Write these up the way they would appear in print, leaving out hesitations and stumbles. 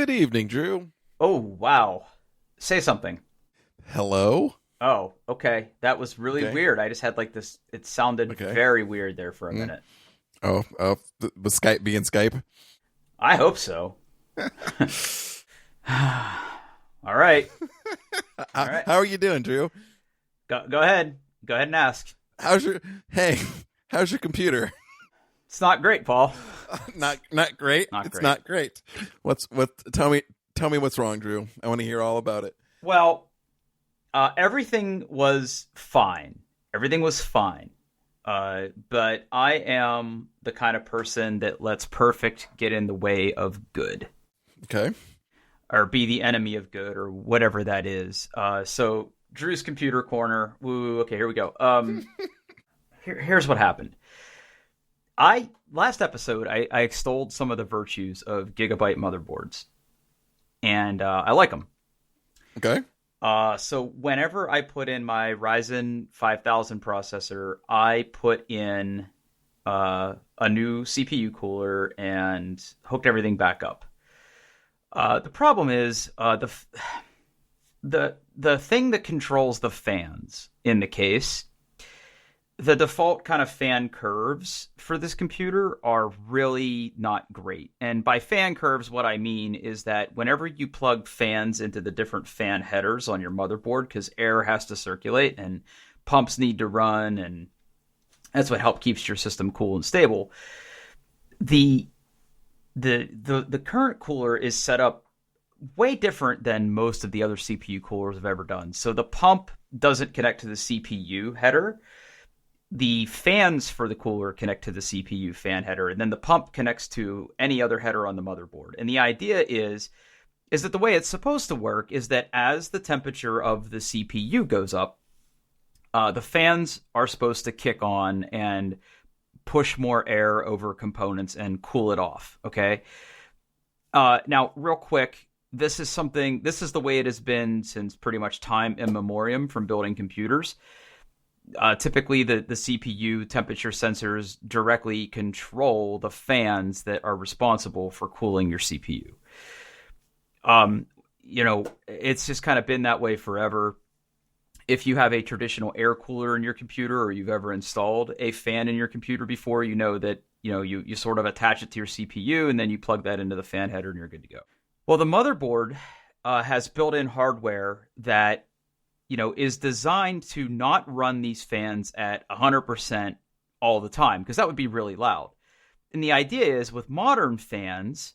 Good evening, Drew. Oh, wow. Say something. Hello? Oh, okay. That was really Okay. weird. I just had like this, it sounded Okay. very weird there for a Mm. minute. Was Skype being Skype? I hope so. All right. All How, right. how are you doing, Drew? Go ahead. Go ahead and ask. How's your hey? How's your computer? It's not great, Paul. Not great. Not It's great. not great. What? Tell me what's wrong, Drew. I want to hear all about it. Well, everything was fine. Everything was fine. But I am the kind of person that lets perfect get in the way of good, Okay. or be the enemy of good, or whatever that is. So Drew's computer corner. Woo, okay, here we go. Here's what happened. I last episode I extolled some of the virtues of gigabyte motherboards, and I like them. Okay. So whenever I put in my Ryzen 5000 processor, I put in a new CPU cooler and hooked everything back up. The problem is the thing that controls the fans in the case. The default kind of fan curves for this computer are really not great. And by fan curves, what I mean is that whenever you plug fans into the different fan headers on your motherboard, because air has to circulate and pumps need to run, and that's what helps keeps your system cool and stable. The the current cooler is set up way different than most of the other CPU coolers I've ever done. So the pump doesn't connect to the CPU header. The fans for the cooler connect to the CPU fan header, and then the pump connects to any other header on the motherboard. And the idea is that the way it's supposed to work is that as the temperature of the CPU goes up, the fans are supposed to kick on and push more air over components and cool it off. Okay. Now, real quick, this is the way it has been since pretty much time immemorial from building computers. Typically, the CPU temperature sensors directly control the fans that are responsible for cooling your CPU. It's just kind of been that way forever. If you have a traditional air cooler in your computer, or you've ever installed a fan in your computer before, you know that you sort of attach it to your CPU and then you plug that into the fan header and you're good to go. Well, the motherboard has built-in hardware that is designed to not run these fans at 100% all the time, because that would be really loud. And the idea is with modern fans,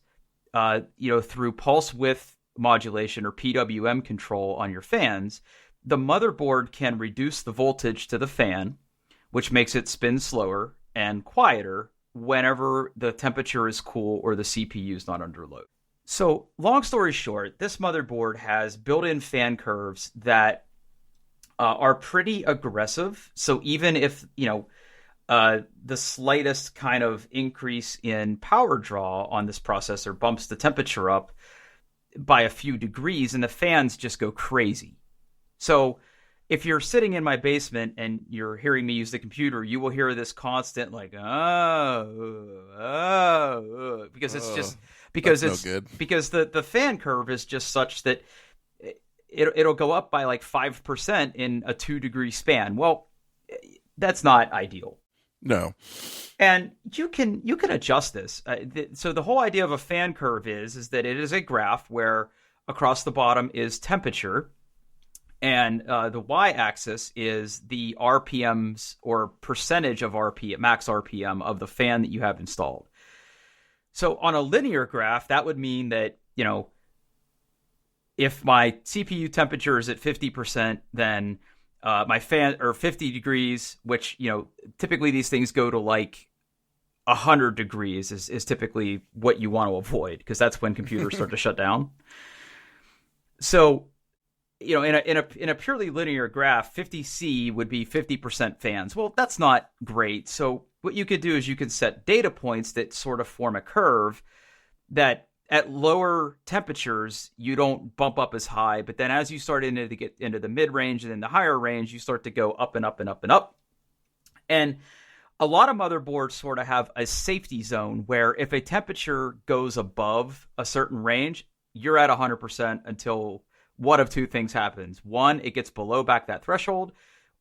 through pulse width modulation or PWM control on your fans, the motherboard can reduce the voltage to the fan, which makes it spin slower and quieter whenever the temperature is cool or the CPU is not under load. So long story short, this motherboard has built-in fan curves that are pretty aggressive. So even if, the slightest kind of increase in power draw on this processor bumps the temperature up by a few degrees, and the fans just go crazy. So if you're sitting in my basement and you're hearing me use the computer, you will hear this constant like, because it's Oh, just, because that's it's, no good. because the fan curve is just such that it'll go up by like 5% in a 2-degree span. Well, that's not ideal. No. And you can adjust this. So the whole idea of a fan curve is that it is a graph where across the bottom is temperature, and the y-axis is the RPMs or percentage of RPM, max RPM of the fan that you have installed. So on a linear graph, that would mean that if my CPU temperature is at 50%, then my fan, or 50 degrees, which, typically these things go to like 100 degrees is typically what you want to avoid, because that's when computers start to shut down. So, in a purely linear graph, 50C would be 50% fans. Well, that's not great. So what you could do is you could set data points that sort of form a curve that at lower temperatures, you don't bump up as high, but then as you start get into the mid-range and then the higher range, you start to go up and up and up and up. And a lot of motherboards sort of have a safety zone where if a temperature goes above a certain range, you're at 100% until one of two things happens. One, it gets below back that threshold,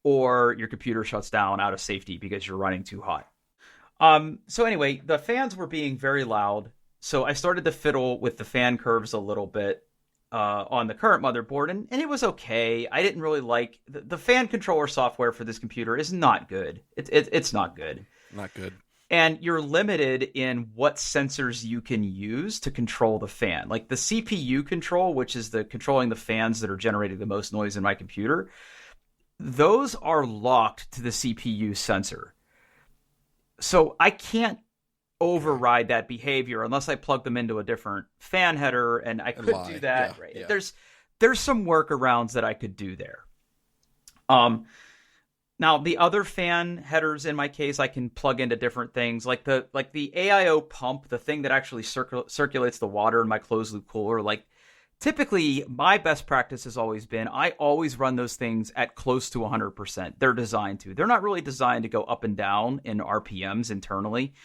or your computer shuts down out of safety because you're running too hot. So anyway, the fans were being very loud. So I started to fiddle with the fan curves a little bit on the current motherboard, and it was okay. I didn't really like the fan controller software for this computer is not good. It's not good. Not good. And you're limited in what sensors you can use to control the fan. Like the CPU control, which is the controlling the fans that are generating the most noise in my computer, those are locked to the CPU sensor. So I can't override that behavior unless I plug them into a different fan header, and I could do that. Yeah, right? Yeah. There's some workarounds that I could do there. Now the other fan headers in my case, I can plug into different things, like the AIO pump, the thing that actually circulates the water in my closed loop cooler. Like typically, my best practice has always been I always run those things at close to 100%. They're designed to. They're not really designed to go up and down in RPMs internally.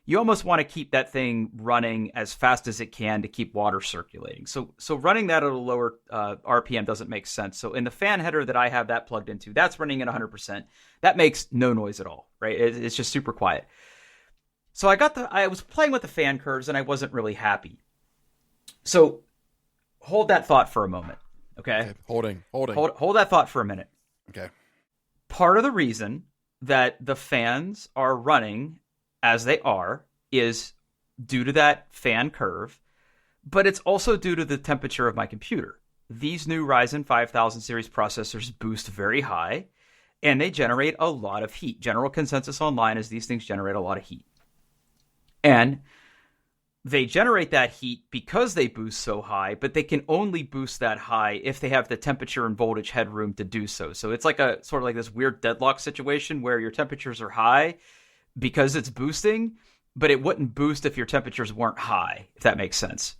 You almost want to keep that thing running as fast as it can to keep water circulating. So running that at a lower RPM doesn't make sense. So in the fan header that I have that plugged into, that's running at 100%. That makes no noise at all, right? It's just super quiet. So I was playing with the fan curves and I wasn't really happy. So hold that thought for a moment, okay? Holding. Hold that thought for a minute. Okay. Part of the reason that the fans are running as they are is due to that fan curve, but it's also due to the temperature of my computer. These new Ryzen 5000 series processors boost very high, and they generate a lot of heat. General consensus online is these things generate a lot of heat. And they generate that heat because they boost so high, but they can only boost that high if they have the temperature and voltage headroom to do so. So it's like a sort of like this weird deadlock situation where your temperatures are high because it's boosting, but it wouldn't boost if your temperatures weren't high, if that makes sense.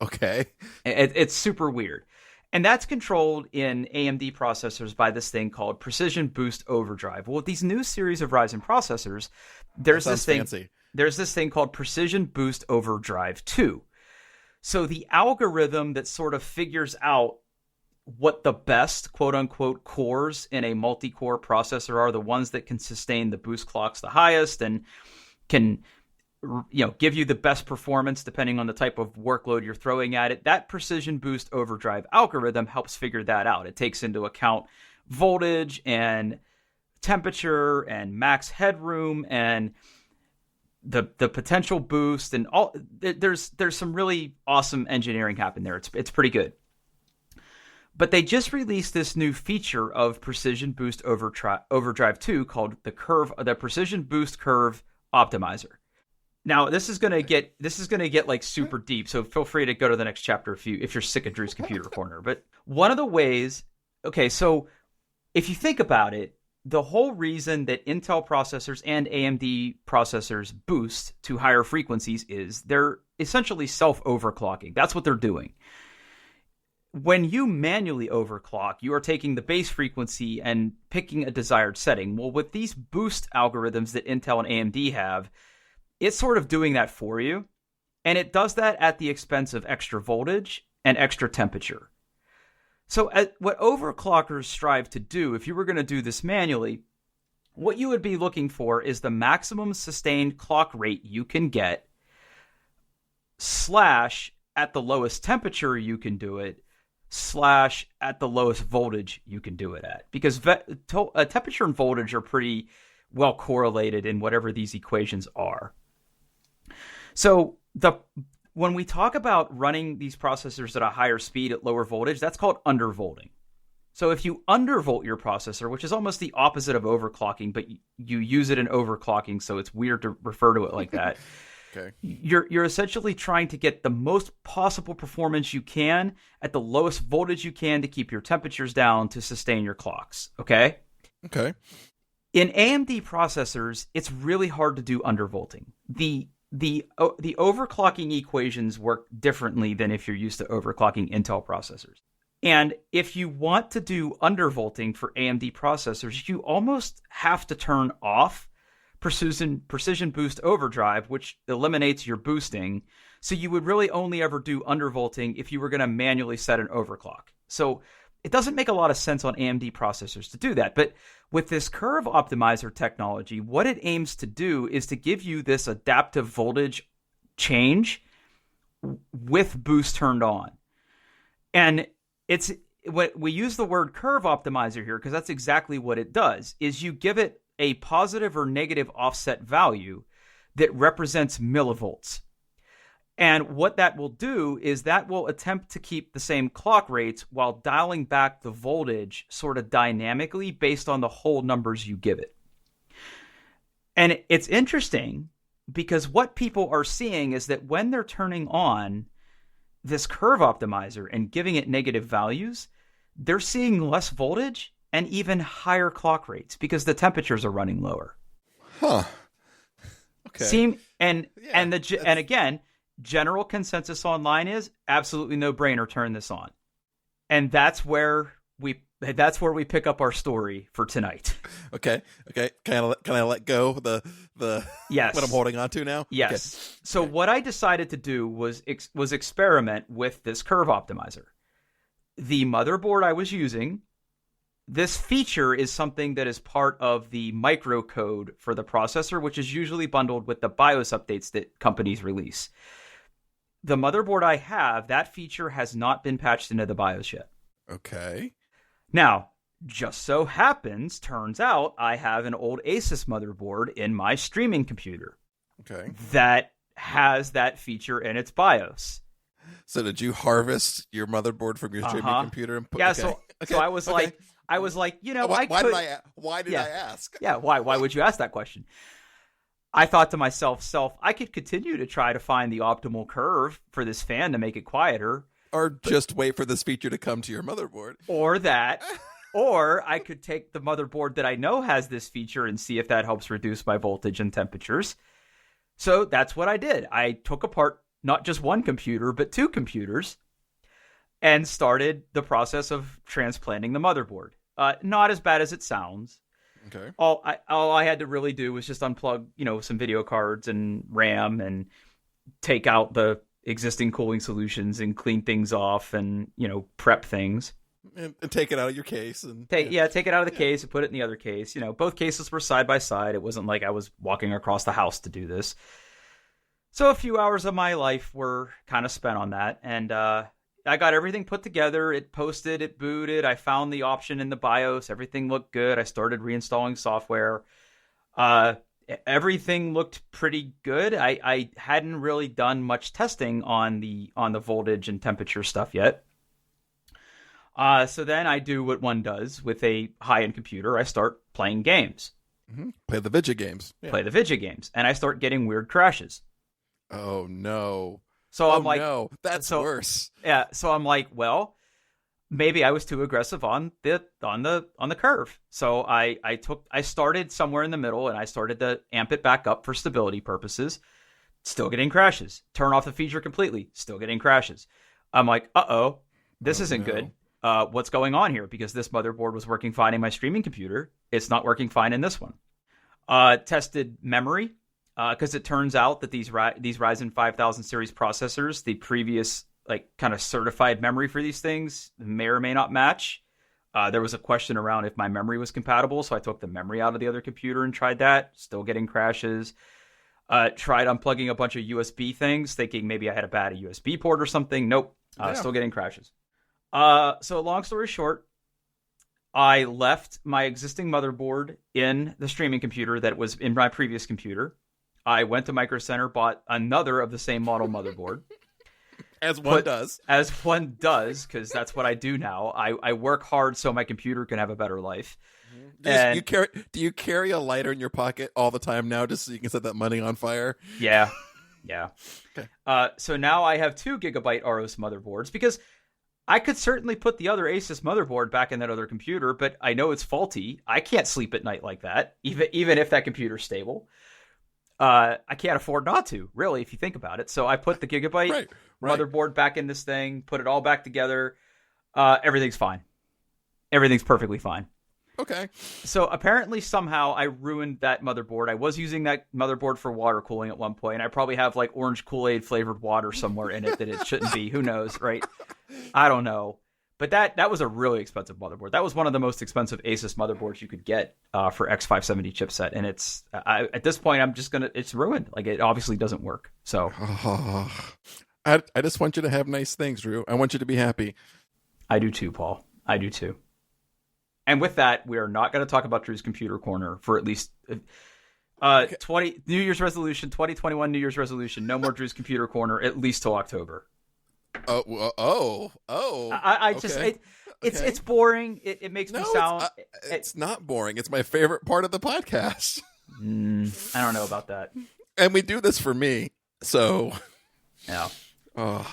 Okay. It's super weird. And that's controlled in AMD processors by this thing called Precision Boost Overdrive. Well, with these new series of Ryzen processors, there's this thing. Fancy. There's this thing called Precision Boost Overdrive 2. So the algorithm that sort of figures out what the best quote-unquote cores in a multi-core processor are, the ones that can sustain the boost clocks the highest and can give you the best performance depending on the type of workload you're throwing at it. That Precision Boost Overdrive algorithm helps figure that out. It takes into account voltage and temperature and max headroom and the potential boost and all. There's some really awesome engineering happening there. It's pretty good. But they just released this new feature of Precision Boost Overdrive 2 called the Precision Boost Curve Optimizer. Now, this is gonna get like super deep, so feel free to go to the next chapter if you're sick of Drew's Computer Corner. But one of the ways, okay, so if you think about it, the whole reason that Intel processors and AMD processors boost to higher frequencies is they're essentially self-overclocking. That's what they're doing. When you manually overclock, you are taking the base frequency and picking a desired setting. Well, with these boost algorithms that Intel and AMD have, it's sort of doing that for you. And it does that at the expense of extra voltage and extra temperature. So what overclockers strive to do, if you were going to do this manually, what you would be looking for is the maximum sustained clock rate you can get / at the lowest temperature you can do it / at the lowest voltage you can do it at. Because temperature and voltage are pretty well correlated in whatever these equations are. So when we talk about running these processors at a higher speed at lower voltage, that's called undervolting. So if you undervolt your processor, which is almost the opposite of overclocking, but you use it in overclocking, so it's weird to refer to it like that. Okay. You're essentially trying to get the most possible performance you can at the lowest voltage you can to keep your temperatures down to sustain your clocks. Okay? Okay. In AMD processors, it's really hard to do undervolting. The overclocking equations work differently than if you're used to overclocking Intel processors. And if you want to do undervolting for AMD processors, you almost have to turn off Precision Boost Overdrive, which eliminates your boosting, So you would really only ever do undervolting if you were going to manually set an overclock. So it doesn't make a lot of sense on AMD processors to do that. But with this curve optimizer technology, what it aims to do is to give you this adaptive voltage change with boost turned on. And it's what we use the word curve optimizer here because that's exactly what it does, is you give it a positive or negative offset value that represents millivolts. And what that will do is that will attempt to keep the same clock rates while dialing back the voltage sort of dynamically based on the whole numbers you give it. And it's interesting because what people are seeing is that when they're turning on this curve optimizer and giving it negative values, they're seeing less voltage and even higher clock rates because the temperatures are running lower. Huh. Okay. And again, general consensus online is absolutely no brainer. Turn this on, and that's where we pick up our story for tonight. Okay. Can I let go of the yes. what I'm holding on to now? Yes. Okay. So what I decided to do was experiment with this curve optimizer. The motherboard I was using, this feature is something that is part of the microcode for the processor, which is usually bundled with the BIOS updates that companies release. The motherboard I have, that feature has not been patched into the BIOS yet. Okay. Now, just so happens, turns out, I have an old Asus motherboard in my streaming computer. Okay. That has that feature in its BIOS. So did you harvest your motherboard from your streaming computer and put? Yeah. Okay. So I was like, why did I ask? Yeah. Why would you ask that question? I thought to myself, I could continue to try to find the optimal curve for this fan to make it quieter. Or just wait for this feature to come to your motherboard. Or that. Or I could take the motherboard that I know has this feature and see if that helps reduce my voltage and temperatures. So that's what I did. I took apart not just one computer, but two computers and started the process of transplanting the motherboard. Not as bad as it sounds. Okay. All I had to really do was just unplug, some video cards and RAM and take out the existing cooling solutions and clean things off and, prep things. And take it out of your case. And take it out of the case and put it in the other case. Both cases were side by side. It wasn't like I was walking across the house to do this. So a few hours of my life were kind of spent on that. And I got everything put together. It posted, it booted. I found the option in the BIOS. Everything looked good. I started reinstalling software. Everything looked pretty good. I hadn't really done much testing on the voltage and temperature stuff yet. So then I do what one does with a high-end computer. I start playing games. Mm-hmm. Play the vidya games. Yeah. Play the vidya games. And I start getting weird crashes. Oh, no. So I'm like, no, that's worse. Yeah. So I'm like, well, maybe I was too aggressive on the curve. So I started somewhere in the middle and I started to amp it back up for stability purposes. Still getting crashes. Turn off the feature completely. Still getting crashes. I'm like, this isn't good. What's going on here? Because this motherboard was working fine in my streaming computer. It's not working fine in this one. Tested memory. Because it turns out that these Ryzen 5000 series processors, the previous kind of certified memory for these things may or may not match. There was a question around if my memory was compatible, so I took the memory out of the other computer and tried that. Still getting crashes. Tried unplugging a bunch of USB things, thinking maybe I had a bad USB port or something. Nope. Still getting crashes. So long story short, I left my existing motherboard in the streaming computer that was in my previous computer. I went to Micro Center, bought another of the same model motherboard. As one does. As one does, because that's what I do now. I work hard so my computer can have a better life. Mm-hmm. Do you carry a lighter in your pocket all the time now just so you can set that money on fire? Yeah. Okay. So now I have 2 gigabyte Aros motherboards because I could certainly put the other Asus motherboard back in that other computer, but I know it's faulty. I can't sleep at night like that, even if that computer's stable. I can't afford not to, really, if you think about it. So I put the gigabyte motherboard back in this thing, put it all back together. Everything's fine. Everything's perfectly fine. Okay. So apparently somehow I ruined that motherboard. I was using that motherboard for water cooling at one point. I probably have like orange Kool-Aid flavored water somewhere in it that it shouldn't be. Who knows, right? I don't know. But that was a really expensive motherboard. That was one of the most expensive Asus motherboards you could get for X570 chipset. And at this point, it's ruined. Like, it obviously doesn't work. So I just want you to have nice things, Drew. I want you to be happy. I do too, Paul. I do too. And with that, we are not going to talk about Drew's Computer Corner for at least 20 New Year's resolution, 2021 New Year's resolution. No more Drew's Computer Corner at least till October. I just okay. it's boring. It makes me sound. It's not boring. It's my favorite part of the podcast. I don't know about that. And we do this for me, so yeah. Oh.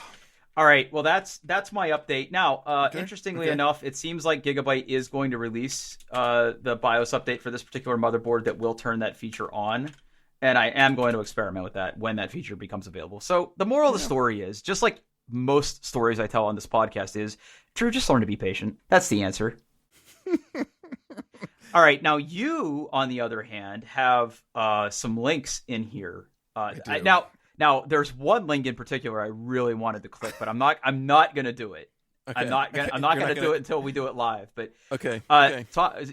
All right. Well, that's my update. Now, Okay. Interestingly enough, it seems like Gigabyte is going to release the BIOS update for this particular motherboard that will turn that feature on. And I am going to experiment with that when that feature becomes available. So the moral of the story is, just like most stories I tell on this podcast, is, Drew, just learn to be patient. That's the answer. All right. Now, you, on the other hand, have some links in here. Now, there's one link in particular I really wanted to click, but I'm not going to do it. Okay. I'm not going to do it until we do it live. But okay.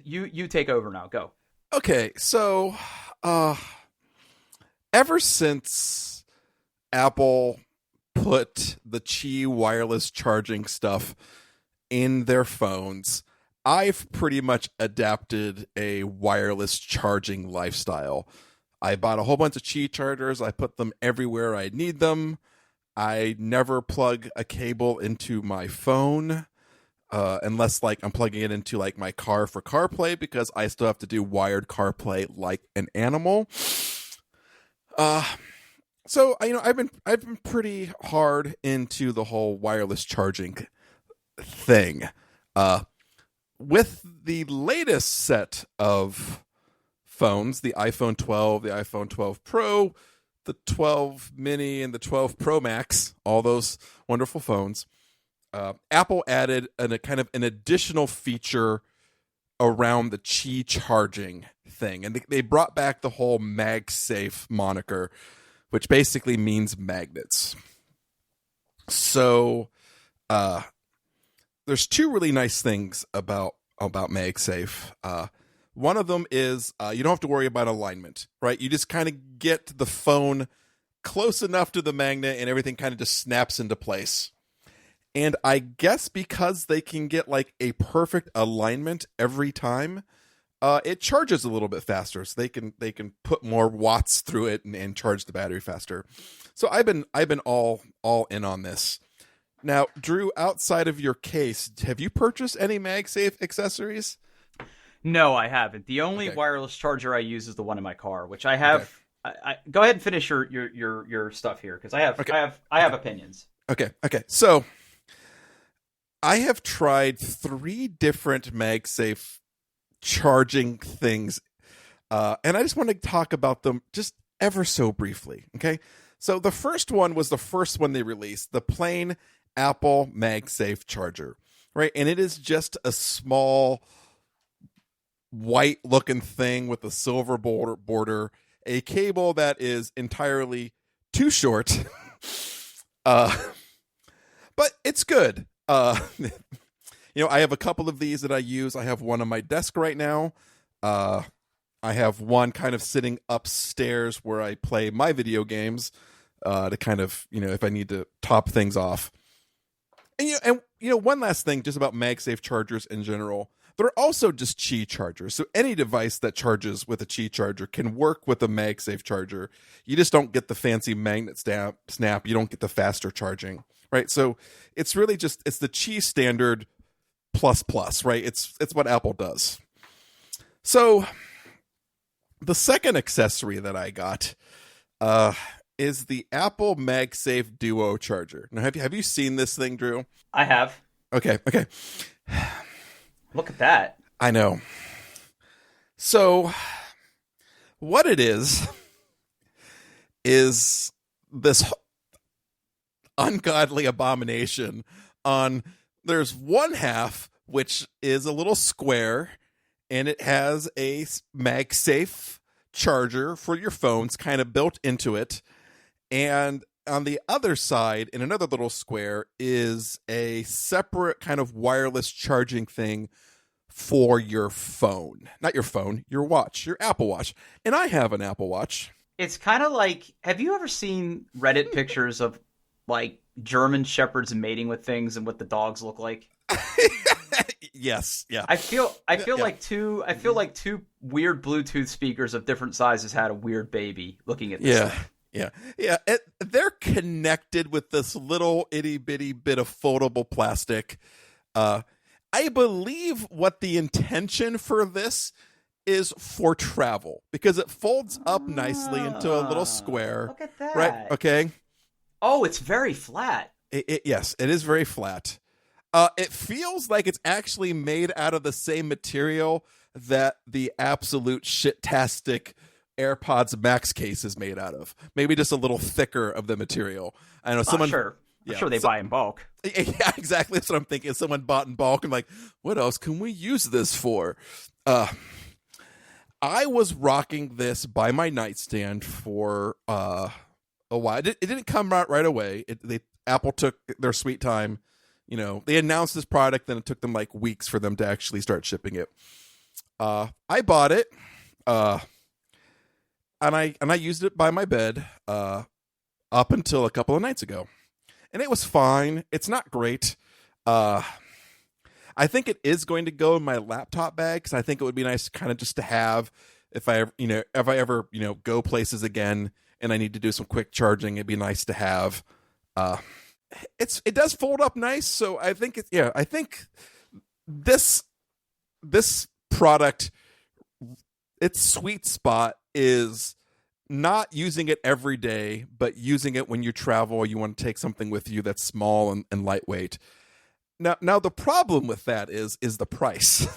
You take over now. Go. Okay. So, ever since Apple put the Qi wireless charging stuff in their phones, I've pretty much adapted a wireless charging lifestyle. I bought a whole bunch of Qi chargers. I put them everywhere I need them. I never plug a cable into my phone unless like I'm plugging it into like my car for CarPlay, because I still have to do wired CarPlay like an animal. So I've been pretty hard into the whole wireless charging thing. With the latest set of phones, the iPhone 12, the iPhone 12 Pro, the 12 Mini, and the 12 Pro Max, all those wonderful phones, Apple added a kind of an additional feature around the Qi charging thing. And they brought back the whole MagSafe moniker, which basically means magnets. So there's two really nice things about MagSafe. One of them is you don't have to worry about alignment, right? You just kind of get the phone close enough to the magnet and everything kind of just snaps into place. And I guess because they can get like a perfect alignment every time, it charges a little bit faster, so they can put more watts through it and charge the battery faster. So I've been all in on this. Now, Drew, outside of your case, have you purchased any MagSafe accessories? No, I haven't. The only wireless charger I use is the one in my car, which I have. Okay. I go ahead and finish your stuff here, because I have opinions. Okay. So I have tried 3 different MagSafe charging things, and I just want to talk about them just ever so briefly. Okay, so the first one was the first one they released, the plain Apple MagSafe charger, right? And it is just a small white looking thing with a silver border, a cable that is entirely too short, but it's good. I have a couple of these that I use. I have one on my desk right now. I have one kind of sitting upstairs where I play my video games, to kind of, if I need to top things off. And one last thing just about MagSafe chargers in general. They're also just Qi chargers. So any device that charges with a Qi charger can work with a MagSafe charger. You just don't get the fancy magnet snap. You don't get the faster charging, right? So it's really it's the Qi standard plus, right? It's what Apple does. So the second accessory that I got is the Apple MagSafe Duo charger. Now, have you seen this thing, Drew? I have. Okay. Look at that. I know. So what it is this ungodly abomination on, there's one half which is a little square, and it has a MagSafe charger for your phones kind of built into it. And on the other side, in another little square, is a separate kind of wireless charging thing for your phone. Not your phone, your watch, your Apple Watch. And I have an Apple Watch. It's kind of like, have you ever seen Reddit pictures of like German shepherds mating with things and what the dogs look like? Yes, yeah. I feel like two weird Bluetooth speakers of different sizes had a weird baby looking at this thing. Yeah. They're connected with this little itty bitty bit of foldable plastic. I believe what the intention for this is for travel, because it folds up nicely into a little square. Look at that. Right? Okay. Oh, it's very flat. Yes, it is very flat. It feels like it's actually made out of the same material that the absolute shit-tastic AirPods Max case is made out of. Maybe just a little thicker of the material. I know someone. I'm sure they buy in bulk. Yeah, exactly. That's what I'm thinking. Someone bought in bulk and like, what else can we use this for? I was rocking this by my nightstand for a while. It didn't come out right away. Apple took their sweet time. You know, they announced this product, then it took them like weeks for them to actually start shipping it. I bought it, and I used it by my bed up until a couple of nights ago, and it was fine. It's not great. I think it is going to go in my laptop bag, because I think it would be nice kind of just to have if I ever go places again and I need to do some quick charging. It'd be nice to have. It does fold up nice, so I think I think this product, its sweet spot is not using it every day, but using it when you travel, you want to take something with you that's small and lightweight. Now the problem with that is the price.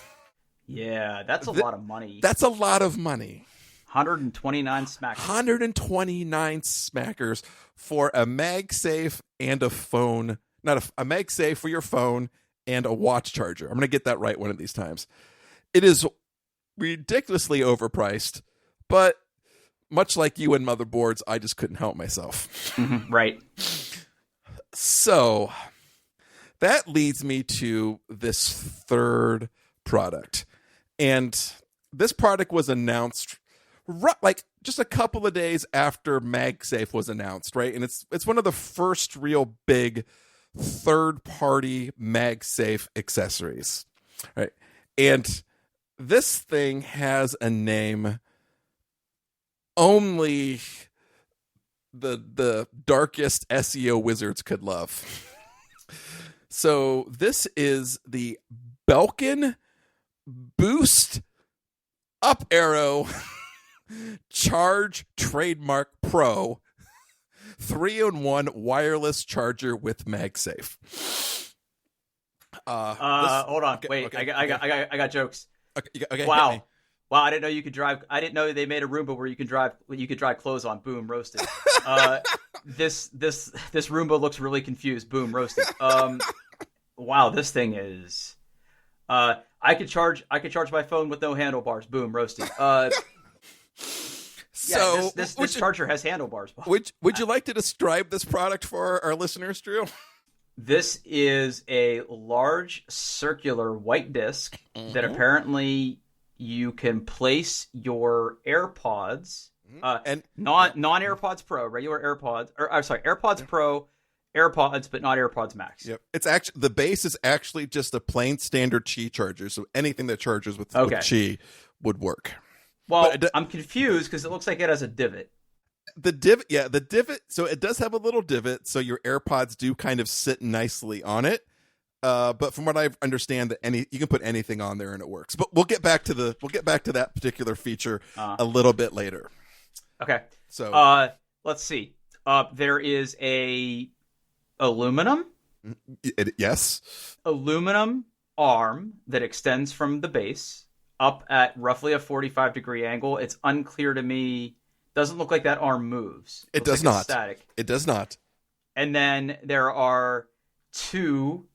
Yeah, that's a lot of money. That's a lot of money. 129 smackers. 129 smackers for a MagSafe and a phone. Not a MagSafe for your phone and a watch charger. I'm going to get that right one of these times. It is ridiculously overpriced, but much like you and motherboards, I just couldn't help myself. Right. So that leads me to this third product. And this product was announced like just a couple of days after MagSafe was announced, right? And it's one of the first real big third-party MagSafe accessories, right? And this thing has a name only the darkest SEO wizards could love. So this is the Belkin Boost Up Arrow Charge Trademark Pro 3-in-1 wireless charger with MagSafe. Hold on. Okay, Wait, okay, I got jokes. Okay. Wow. Wow, I didn't know you could drive. I didn't know they made a Roomba where you could dry clothes on. Boom, roasted. This Roomba looks really confused. Boom, roasted. Wow, this thing is. I could charge my phone with no handlebars. Boom, roasted. So this charger has handlebars. Would you like to describe this product for our listeners, Drew? This is a large circular white disc that apparently you can place your AirPods, and non-AirPods Pro, regular AirPods, AirPods Pro, AirPods, but not AirPods Max. Yep. It's actually, the base is actually just a plain standard Qi charger, so anything that charges with Qi would work. Well, I'm confused because it looks like it has a divot. The divot. So it does have a little divot, so your AirPods do kind of sit nicely on it. But from what I understand, that you can put anything on there and it works. But we'll get back to that particular feature a little bit later. Okay. So let's see. There is a aluminum arm that extends from the base up at roughly a 45-degree angle. It's unclear to me. Doesn't look like that arm moves. It does not. Static. It does not. And then there are two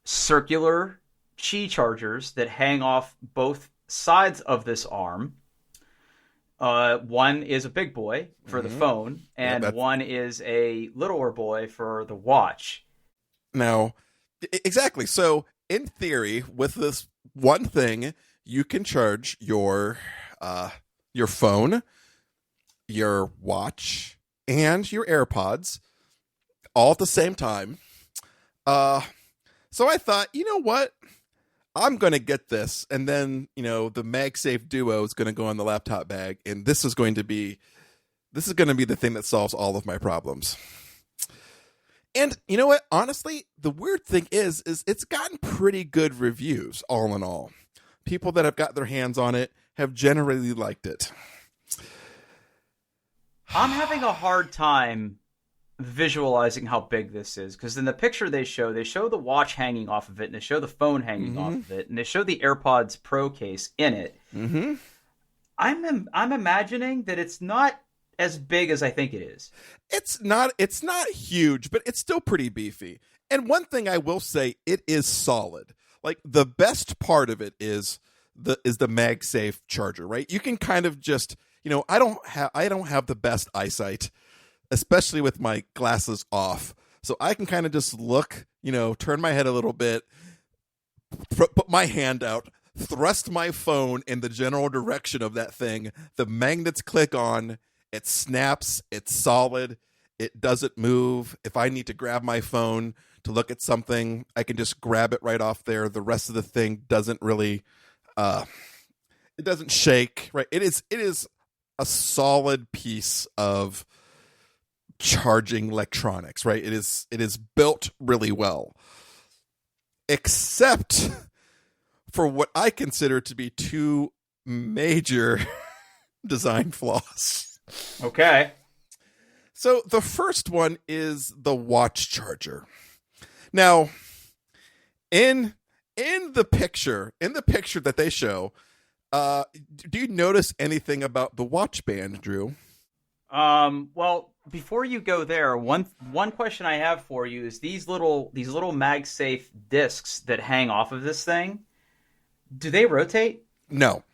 circular Qi chargers that hang off both sides of this arm. One is a big boy for the phone, and one is a littler boy for the watch. Now, exactly. So, in theory, with this one thing, you can charge your phone, your watch, and your AirPods all at the same time. So I thought, you know what? I'm going to get this, and then, the MagSafe Duo is going to go in the laptop bag, and this is going to be the thing that solves all of my problems. And you know what? Honestly, the weird thing is it's gotten pretty good reviews, all in all. People that have got their hands on it have generally liked it. I'm having a hard time visualizing how big this is, because in the picture they show the watch hanging off of it, and they show the phone hanging off of it, and they show the AirPods Pro case in it. Mm-hmm. I'm imagining that it's not as big as I think it is. It's not huge, but it's still pretty beefy. And one thing I will say, it is solid. Like, the best part of it is the MagSafe charger, right? You can kind of just, I don't have the best eyesight, especially with my glasses off. So I can kind of just look, turn my head a little bit, put my hand out, thrust my phone in the general direction of that thing. The magnets click on, it snaps, it's solid, it doesn't move. If I need to grab my phone to look at something, I can just grab it right off there. The rest of the thing doesn't really, it doesn't shake, right? It is a solid piece of charging electronics, right? It is built really well, except for what I consider to be two major design flaws. Okay. So the first one is the watch charger. Now, in the picture that they show, do you notice anything about the watch band, Drew? Well, before you go there, one question I have for you is these little MagSafe discs that hang off of this thing, do they rotate? No.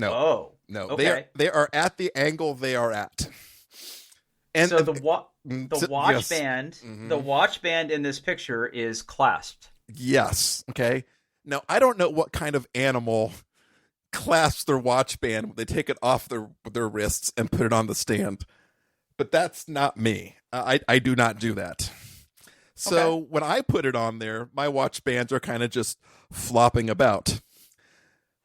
Oh. No. Okay. They are at the angle they are at. And so the watch yes. band, Mm-hmm. the watch band in this picture is clasped. Yes. Okay. Now, I don't know what kind of animal clasps their watch band when they take it off their wrists and put it on the stand, but that's not me. I do not do that. So when I put it on there, my watch bands are kind of just flopping about,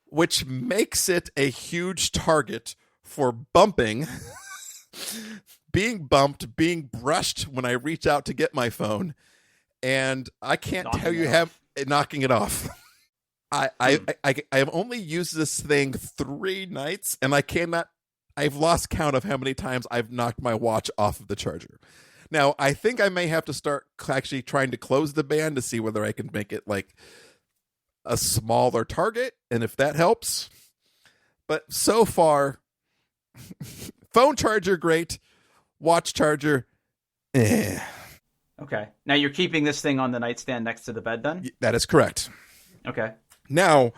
which makes it a huge target for bumping, being bumped, being brushed when I reach out to get my phone, and I can't tell you knocking it off. I have only used this thing 3 nights, and I've lost count of how many times I've knocked my watch off of the charger. Now, I think I may have to start actually trying to close the band to see whether I can make it like a smaller target, and if that helps. But so far, phone charger, great. Watch charger, eh. Okay. Now you're keeping this thing on the nightstand next to the bed then? That is correct. Okay. Now,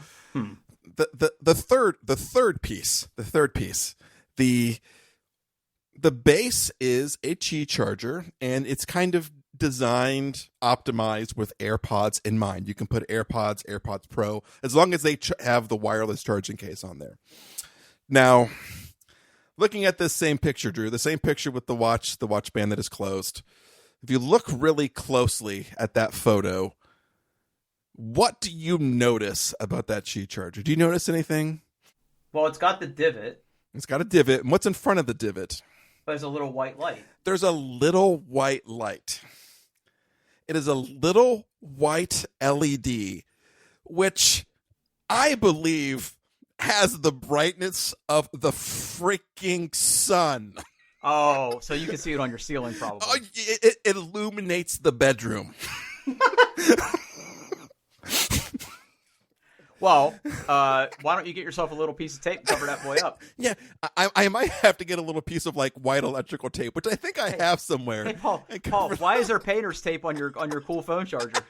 the third piece, the base is a Qi charger, and it's kind of designed, optimized with AirPods in mind. You can put AirPods Pro, as long as they have the wireless charging case on there. Now, looking at this same picture, Drew, the same picture with the watch band that is closed, if you look really closely at that photo, what do you notice about that Qi charger? Do you notice anything? Well, it's got the divot. It's got a divot. And what's in front of the divot? There's a little white light. There's a little white light. It is a little white LED, which I believe has the brightness of the freaking sun. Oh, so you can see it on your ceiling probably. Oh, it illuminates the bedroom. Well, why don't you get yourself a little piece of tape and cover that boy up? Yeah, I might have to get a little piece of like white electrical tape, which I think I have somewhere. Hey, Paul, why is there painter's tape on your cool phone charger?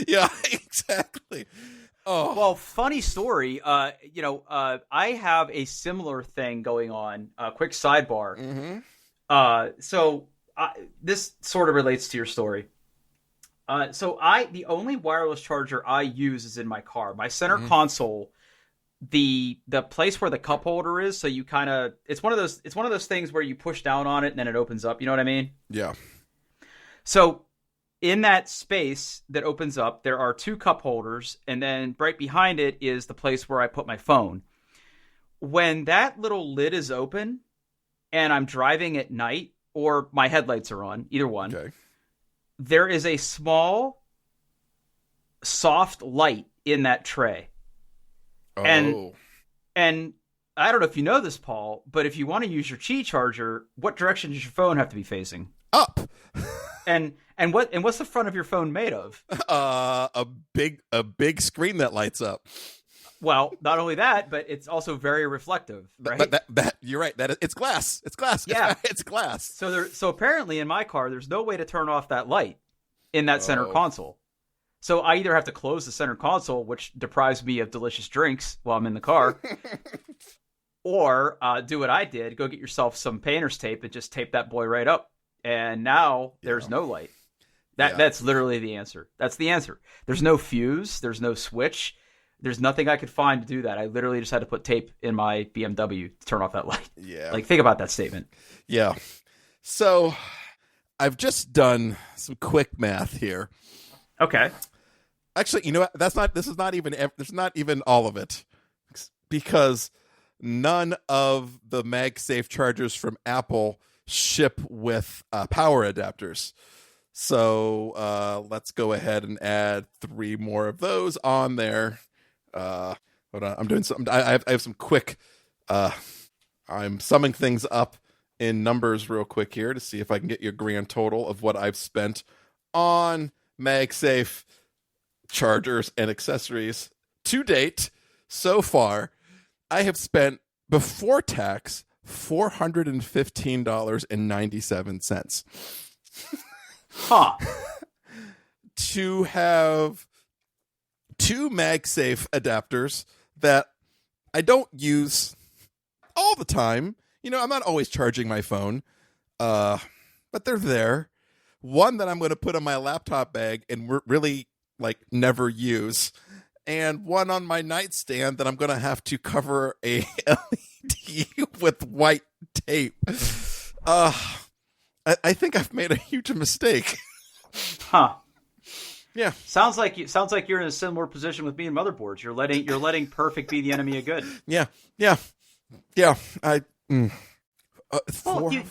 Yeah, exactly. Oh. Well, funny story. I have a similar thing going on. Quick sidebar. Mm-hmm. This sort of relates to your story. The only wireless charger I use is in my car. My center console, the place where the cup holder is. So you kind of, it's one of those things where you push down on it and then it opens up. You know what I mean? Yeah. So in that space that opens up, there are two cup holders, and then right behind it is the place where I put my phone. When that little lid is open and I'm driving at night or my headlights are on, either one, Okay. there is a small, soft light in that tray. Oh. And I don't know if you know this, Paul, but if you want to use your Qi charger, what direction does your phone have to be facing? Up. And what's the front of your phone made of? A big screen that lights up. Well, not only that, but it's also very reflective, right? That you're right. It's glass. It's glass. Yeah, it's glass. So apparently in my car, there's no way to turn off that light in that center console. So I either have to close the center console, which deprives me of delicious drinks while I'm in the car, or do what I did: go get yourself some painter's tape and just tape that boy right up. And now there's no light. That's literally the answer. That's the answer. There's no fuse. There's no switch. There's nothing I could find to do that. I literally just had to put tape in my BMW to turn off that light. Yeah. Like, think about that statement. Yeah. So I've just done some quick math here. Okay. Actually, you know what? This is not even all of it, because none of the MagSafe chargers from Apple ship with power adapters. So let's go ahead and add 3 more of those on there. Hold on, I'm doing something. I have some quick. I'm summing things up in numbers real quick here to see if I can get your grand total of what I've spent on MagSafe chargers and accessories to date. So far, I have spent before tax $415.97. Huh. To have 2 MagSafe adapters that I don't use all the time. You know, I'm not always charging my phone, but they're there. One that I'm going to put on my laptop bag and really never use, and one on my nightstand that I'm going to have to cover a LED with white tape. I think I've made a huge mistake. Huh. Yeah. Sounds like you're in a similar position with me and motherboards. You're letting perfect be the enemy of good. Yeah. Well, do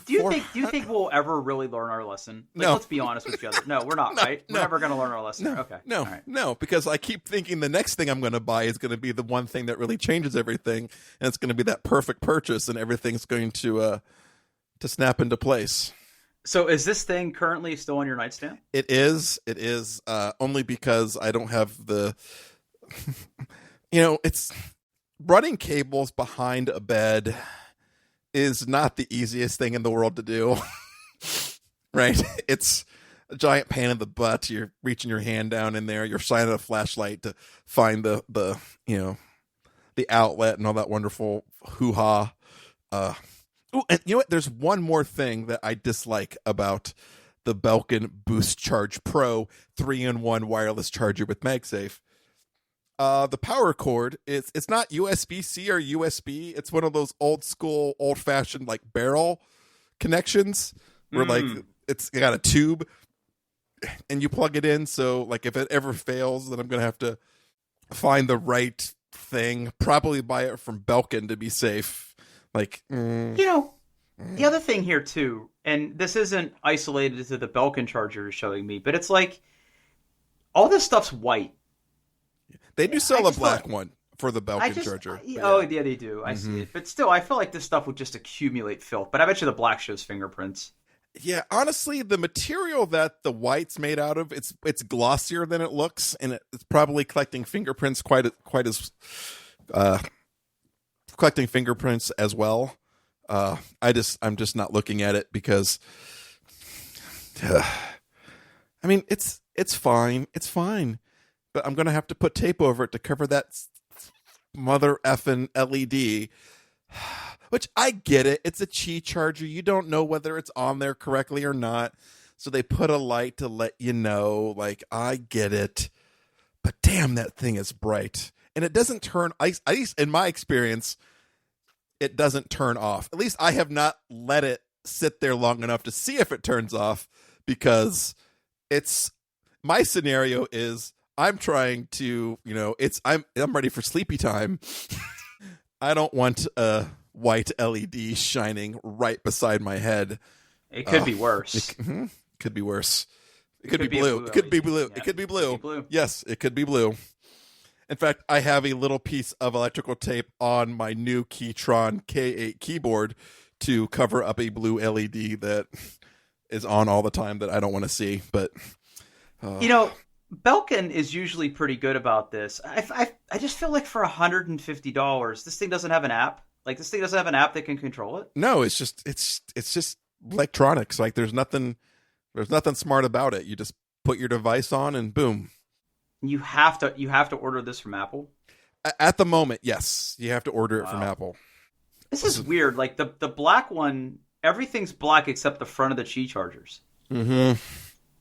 you think we'll ever really learn our lesson? No. Let's be honest with each other. No, we're not, right? We're never going to learn our lesson. No, okay. No, all right. No, because I keep thinking the next thing I'm going to buy is going to be the one thing that really changes everything, and it's going to be that perfect purchase, and everything's going to snap into place. So is this thing currently still on your nightstand? It is. Only because I don't have the, it's running cables behind a bed is not the easiest thing in the world to do. Right? It's a giant pain in the butt. You're reaching your hand down in there. You're shining a flashlight to find the outlet and all that wonderful hoo-ha. And you know what? There's one more thing that I dislike about the Belkin Boost Charge Pro 3-in-1 wireless charger with MagSafe. The power cord, it's not USB-C or USB. It's one of those old school, old fashioned barrel connections where it's got a tube and you plug it in. So if it ever fails, then I'm going to have to find the right thing, probably buy it from Belkin to be safe. The other thing here too, and this isn't isolated to the Belkin charger you're showing me, but it's all this stuff's white. They do sell a black one for the Belkin charger. Yeah, they do. I see it. But still, I feel like this stuff would just accumulate filth. But I bet you the black shows fingerprints. Yeah, honestly, the material that the white's made out of, it's glossier than it looks, and it's probably collecting fingerprints quite as collecting fingerprints as well. I'm just not looking at it because I mean it's fine. It's fine. but I'm going to have to put tape over it to cover that mother effing LED. Which I get it. It's a Qi charger. You don't know whether it's on there correctly or not. So they put a light to let you know. Like, I get it. But damn, that thing is bright. And it doesn't turn, at least in my experience, it doesn't turn off. At least I have not let it sit there long enough to see if it turns off, because my scenario is I'm trying to, I'm ready for sleepy time. I don't want a white LED shining right beside my head. It could be worse. Could be worse. It could be blue. It could be blue. It could be blue. Yes, it could be blue. In fact, I have a little piece of electrical tape on my new Keytron K8 keyboard to cover up a blue LED that is on all the time that I don't want to see. But Belkin is usually pretty good about this. I just feel like for $150, this thing doesn't have an app. Like, this thing doesn't have an app that can control it. No, it's just electronics. Like, there's nothing smart about it. You just put your device on and boom. You have to order this from Apple? At the moment, yes. You have to order it from Apple. This is weird. Like, the black one, everything's black except the front of the Qi chargers. Mm-hmm.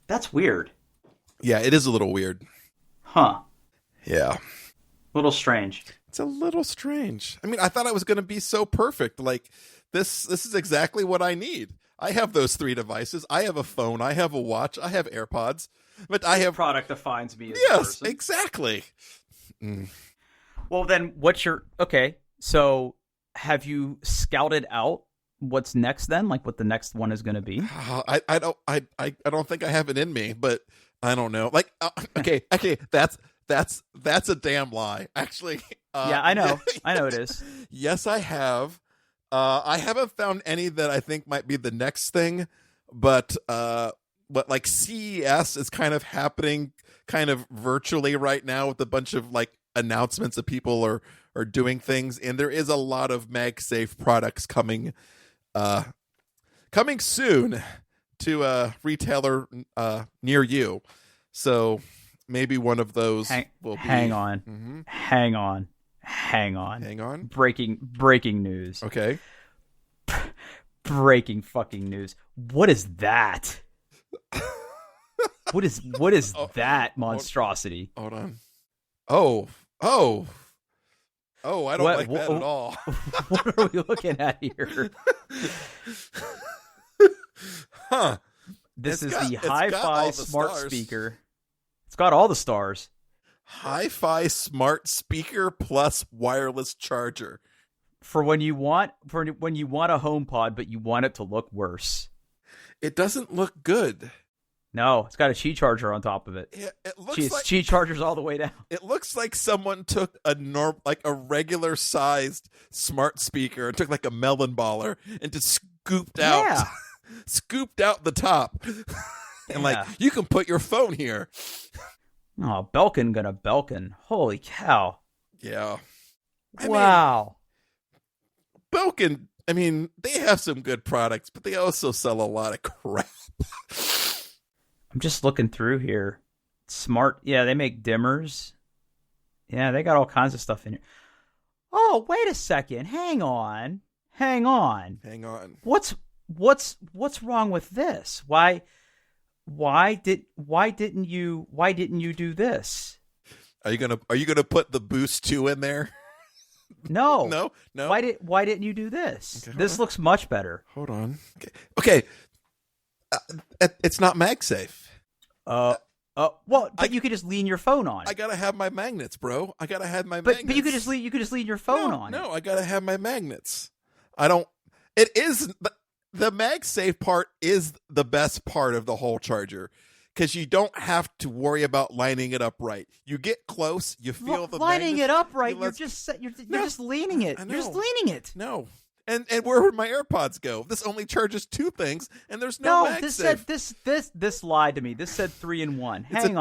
That's weird. Yeah, it is a little weird. Huh. Yeah. Little strange. It's a little strange. I mean, I thought it was going to be so perfect. Like, this is exactly what I need. I have those 3 devices. I have a phone. I have a watch. I have AirPods. But I have... product defines me as a person. Yes, exactly. Well, then, okay, so have you scouted out what's next then? Like, what the next one is going to be? I don't think I have it in me, but I don't know. Like, okay, that's a damn lie. Actually, yeah, I know it is. Yes, I have. I haven't found any that I think might be the next thing, but like CES is kind of happening kind of virtually right now with a bunch of like announcements that people are doing things, and there is a lot of MagSafe products coming soon to a retailer near you. So maybe one of those will be... Hang on. Mm-hmm. Hang on. Breaking news. Okay. Breaking fucking news. What is that? What is that monstrosity? Hold on. Oh, I don't like that at all. What are we looking at here? Huh. This is the Hi-Fi smart speaker. It's got all the stars. Hi-Fi smart speaker plus wireless charger. For when you want a HomePod, but you want it to look worse. It doesn't look good. No, it's got a Qi charger on top of it. It looks like Qi chargers all the way down. It looks like someone took a regular sized smart speaker and took like a melon baller and just scooped out the top. And like, you can put your phone here. Oh, Belkin gonna Belkin. Holy cow. Yeah. Wow. Belkin, I mean, they have some good products, but they also sell a lot of crap. I'm just looking through here. Smart. Yeah, they make dimmers. Yeah, they got all kinds of stuff in here. Oh, wait a second. Hang on. What's wrong with this? Why didn't you do this? Are you gonna put the Boost 2 in there? No. No. Why didn't you do this? Okay, this looks much better. Hold on. Okay. It's not MagSafe. Well, but you could just lean your phone on it. I gotta have my magnets, bro. Magnets. But you could just lean your phone on it. No, I gotta have my magnets. It is the MagSafe part is the best part of the whole charger, because you don't have to worry about lining it up right. You get close, you feel the lining magnets, it up right. You're just leaning it. You're just leaning it. No. And where would my AirPods go? This only charges 2 things, and there's no MagSafe. This lied to me. This said 3-in-1. Hang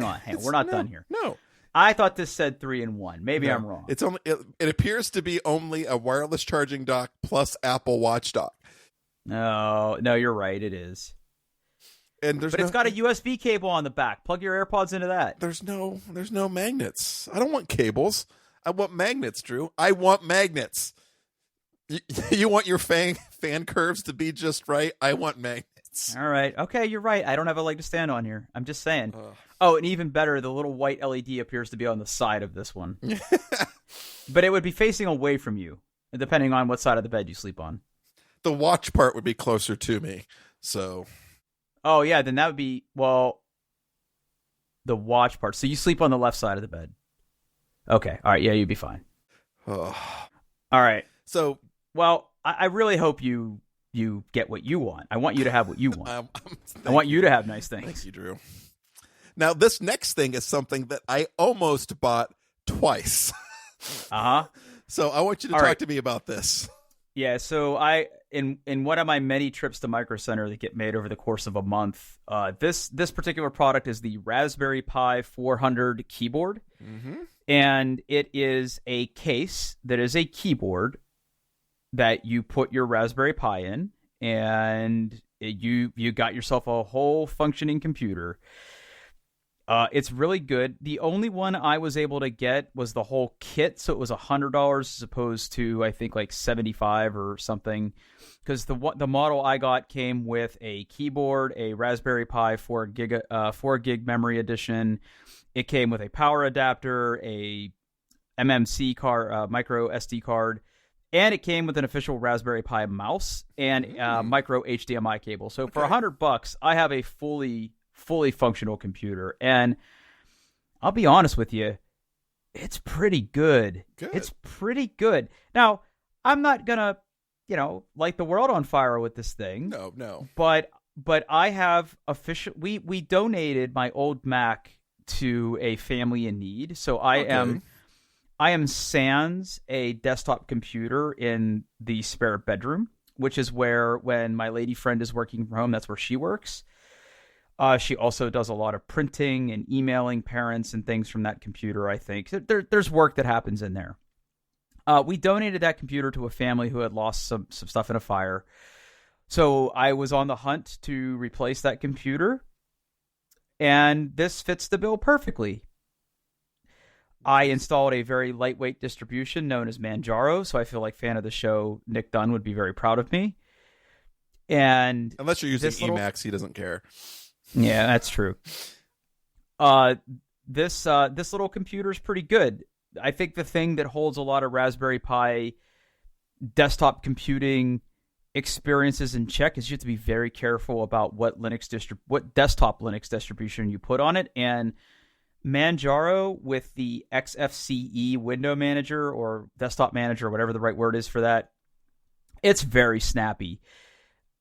on. We're not done here. No. I thought this said 3-in-1. Maybe I'm wrong. It's only it appears to be only a wireless charging dock plus Apple Watch dock. No, you're right. It is. And But it's got a USB cable on the back. Plug your AirPods into that. There's no magnets. I don't want cables. I want magnets, Drew. I want magnets. You want your fan curves to be just right? I want magnets. All right. Okay, you're right. I don't have a leg to stand on here. I'm just saying. Oh, and even better, the little white LED appears to be on the side of this one. But it would be facing away from you, depending on what side of the bed you sleep on. The watch part would be closer to me, so... Oh, yeah, then that would be, well, the watch part. So you sleep on the left side of the bed. Okay, all right, yeah, you'd be fine. All right. So... Well, I really hope you get what you want. I want you to have what you want. I want you to have nice things. Thank you, Drew. Now, this next thing is something that I almost bought twice. Uh-huh. So I want you to talk to me about this. Yeah, so in one of my many trips to Micro Center that get made over the course of a month, this particular product is the Raspberry Pi 400 keyboard. Mm-hmm. And it is a case that is a keyboard that you put your Raspberry Pi in, and you got yourself a whole functioning computer. It's really good. The only one I was able to get was the whole kit, so it was $100 as opposed to, I think, like $75 or something, because the model I got came with a keyboard, a Raspberry Pi 4 gig memory edition. It came with a power adapter, a MMC card, micro SD card, and it came with an official Raspberry Pi mouse and micro HDMI cable. So for $100, I have a fully functional computer. And I'll be honest with you, it's pretty good. It's pretty good. Now, I'm not going to, light the world on fire with this thing. No. But I have we donated my old Mac to a family in need. So I am sans a desktop computer in the spare bedroom, which is where, when my lady friend is working from home, that's where she works. She also does a lot of printing and emailing parents and things from that computer, I think. There's work that happens in there. We donated that computer to a family who had lost some stuff in a fire. So I was on the hunt to replace that computer, and this fits the bill perfectly. I installed a very lightweight distribution known as Manjaro, so I feel like fan of the show Nick Dunn would be very proud of me. And unless you're using Emacs, he doesn't care. Yeah, that's true. This little computer is pretty good. I think the thing that holds a lot of Raspberry Pi desktop computing experiences in check is you have to be very careful about what desktop Linux distribution you put on it. And Manjaro with the XFCE window manager or desktop manager, whatever the right word is for that, it's very snappy.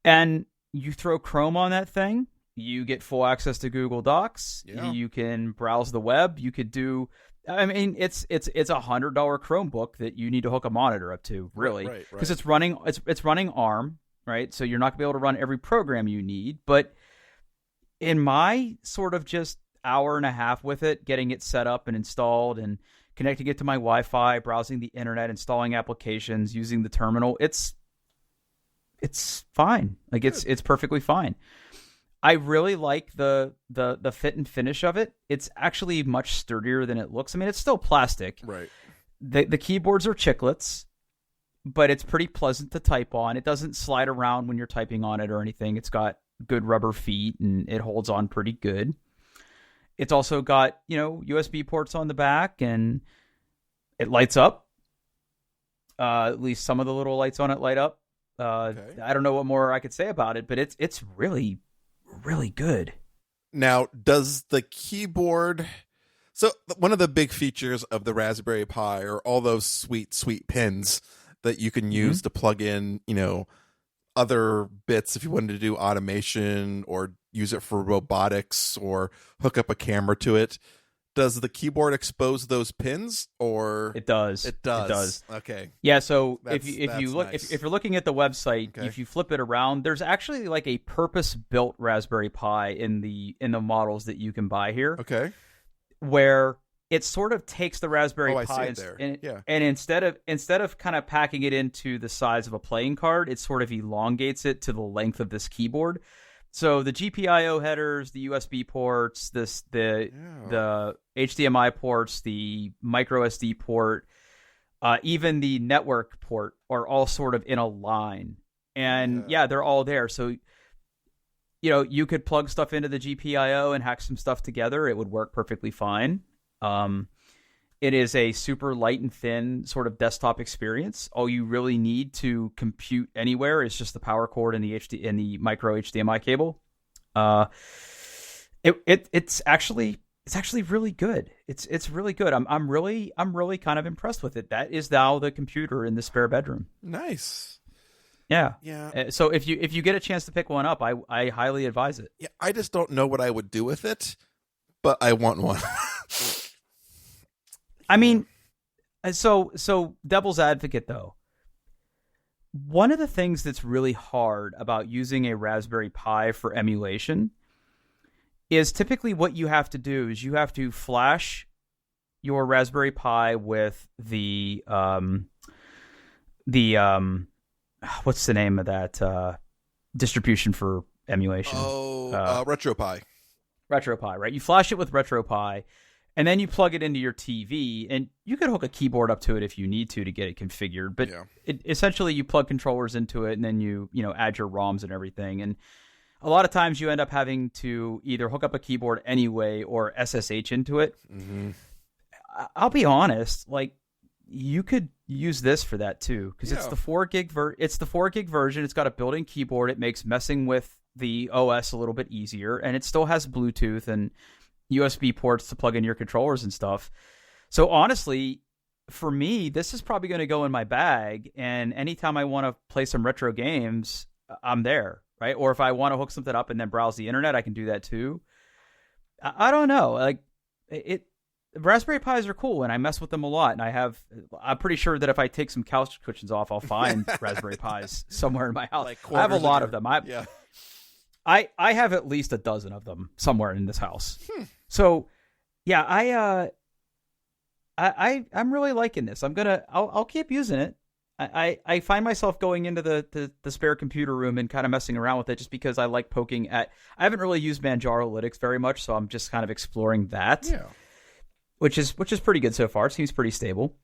And you throw Chrome on that thing, you get full access to Google Docs. Yeah. You can browse the web. You could do, I mean, it's a $100 Chromebook that you need to hook a monitor up to, really, because it's running ARM, right? So you're not gonna be able to run every program you need. But in my sort of just hour and a half with it, getting it set up and installed and connecting it to my Wi-Fi, browsing the internet, installing applications, using the terminal, it's fine. Like it's perfectly fine. I really like the fit and finish of it. It's actually much sturdier than it looks. I mean, it's still plastic. Right. The keyboards are chiclets, but it's pretty pleasant to type on. It doesn't slide around when you're typing on it or anything. It's got good rubber feet and it holds on pretty good. It's also got, USB ports on the back, and it lights up. At least some of the little lights on it light up. I don't know what more I could say about it, but it's really, really good. Now, does the keyboard... So one of the big features of the Raspberry Pi are all those sweet, sweet pins that you can use to plug in, other bits if you wanted to do automation or use it for robotics or hook up a camera to it. Does the keyboard expose those pins, or it does? It does. It does. Okay. Yeah. So if you look, nice. if you're looking at the website, if you flip it around, there's actually like a purpose-built Raspberry Pi in the models that you can buy here. Okay. Where it sort of takes the Raspberry Pi I see it there. and instead of kind of packing it into the size of a playing card, it sort of elongates it to the length of this keyboard. So the GPIO headers, the USB ports, the HDMI ports, the micro SD port, even the network port are all sort of in a line. And they're all there. So, you could plug stuff into the GPIO and hack some stuff together. It would work perfectly fine. It is a super light and thin sort of desktop experience. All you really need to compute anywhere is just the power cord and the micro HDMI cable. It's actually really good. It's really good. I'm really kind of impressed with it. That is now the computer in the spare bedroom. Nice. Yeah. Yeah. So if you get a chance to pick one up, I highly advise it. Yeah, I just don't know what I would do with it, but I want one. I mean, so devil's advocate though. One of the things that's really hard about using a Raspberry Pi for emulation is typically what you have to do is you have to flash your Raspberry Pi with the what's the name of that distribution for emulation? RetroPie. RetroPie, right? You flash it with RetroPie, and then you plug it into your TV, and you can hook a keyboard up to it if you need to get it configured. But essentially, you plug controllers into it, and then you add your ROMs and everything. And a lot of times, you end up having to either hook up a keyboard anyway or SSH into it. Mm-hmm. I'll be honest, like you could use this for that too, because it's the 4 gig version. It's got a built-in keyboard. It makes messing with the OS a little bit easier, and it still has Bluetooth and USB ports to plug in your controllers and stuff. So honestly, for me, this is probably going to go in my bag, and anytime I want to play some retro games, I'm there, right? Or if I want to hook something up and then browse the internet, I can do that too. I don't know, like Raspberry Pis are cool, and I mess with them a lot. And I'm pretty sure that if I take some couch cushions off, I'll find Raspberry Pis somewhere in my house. Like I have a lot of them. I have at least a dozen of them somewhere in this house. So, yeah, I'm really liking this. I'll keep using it. I find myself going into the spare computer room and kind of messing around with it just because I like poking at. I haven't really used Manjaro Linux very much, so I'm just kind of exploring that. Yeah. Which is pretty good so far. It seems pretty stable.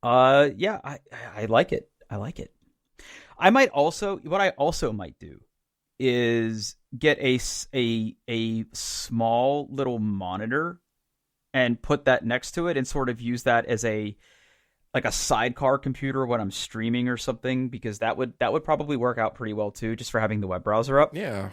I like it. I like it. What I also might do is get a small little monitor and put that next to it and sort of use that as a sidecar computer when I'm streaming or something, because that would probably work out pretty well too, just for having the web browser up. Yeah.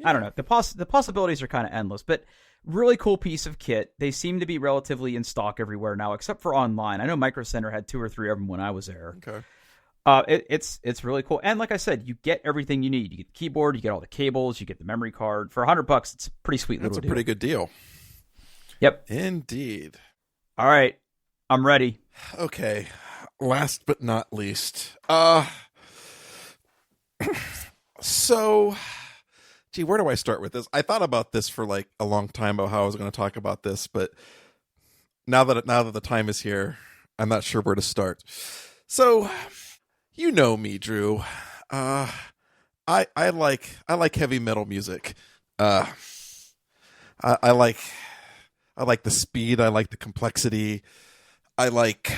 I don't know. The possibilities are kind of endless, but really cool piece of kit. They seem to be relatively in stock everywhere now, except for online. I know Micro Center had 2 or 3 of them when I was there. Okay. It's really cool. And like I said, you get everything you need. You get the keyboard, you get all the cables, you get the memory card. For $100, it's a pretty sweet little deal. That's a pretty good deal. Yep. Indeed. All right. I'm ready. Okay. Last but not least. So, gee, where do I start with this? I thought about this for like a long time about how I was going to talk about this, but now that the time is here, I'm not sure where to start. So, you know me, Drew. I like heavy metal music. I like the speed. I like the complexity. I like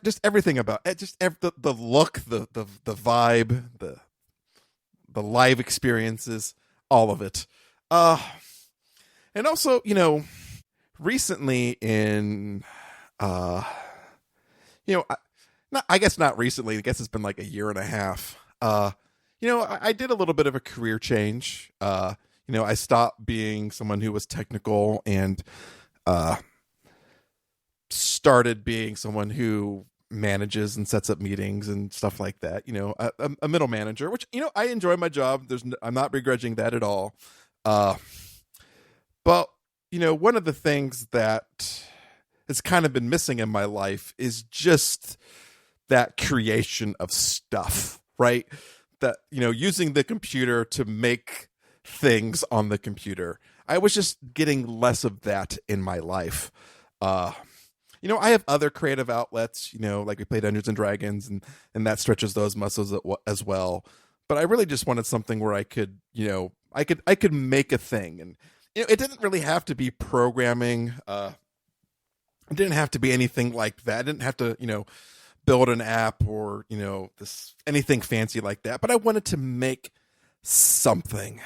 just everything about it. Just the look, the vibe, the live experiences, all of it. And also, recently in I guess not recently. I guess it's been like a year and a half. I did a little bit of a career change. I stopped being someone who was technical and started being someone who manages and sets up meetings and stuff like that. A middle manager, which I enjoy my job. I'm not begrudging that at all. But one of the things that has kind of been missing in my life is just that creation of stuff, right? That, using the computer to make things on the computer. I was just getting less of that in my life. I have other creative outlets, like we play Dungeons and Dragons and that stretches those muscles as well. but I really just wanted something where I could, I could make a thing. And it didn't really have to be programming. It didn't have to be anything like that. I didn't have to, build an app or, this anything fancy like that. But I wanted to make something.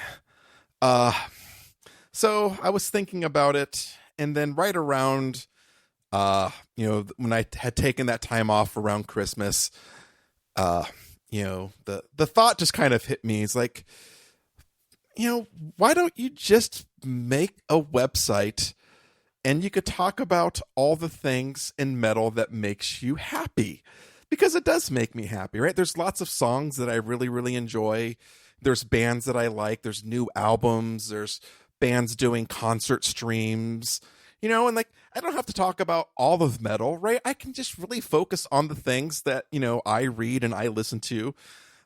So I was thinking about it, and then right around, when I had taken that time off around Christmas, the thought just kind of hit me. It's like, why don't you just make a website and you could talk about all the things in metal that makes you happy? Because it does make me happy, right? There's lots of songs that I really, really enjoy. There's bands that I like. There's new albums. There's bands doing concert streams, and like, I don't have to talk about all of metal, right? I can just really focus on the things that, I read and I listen to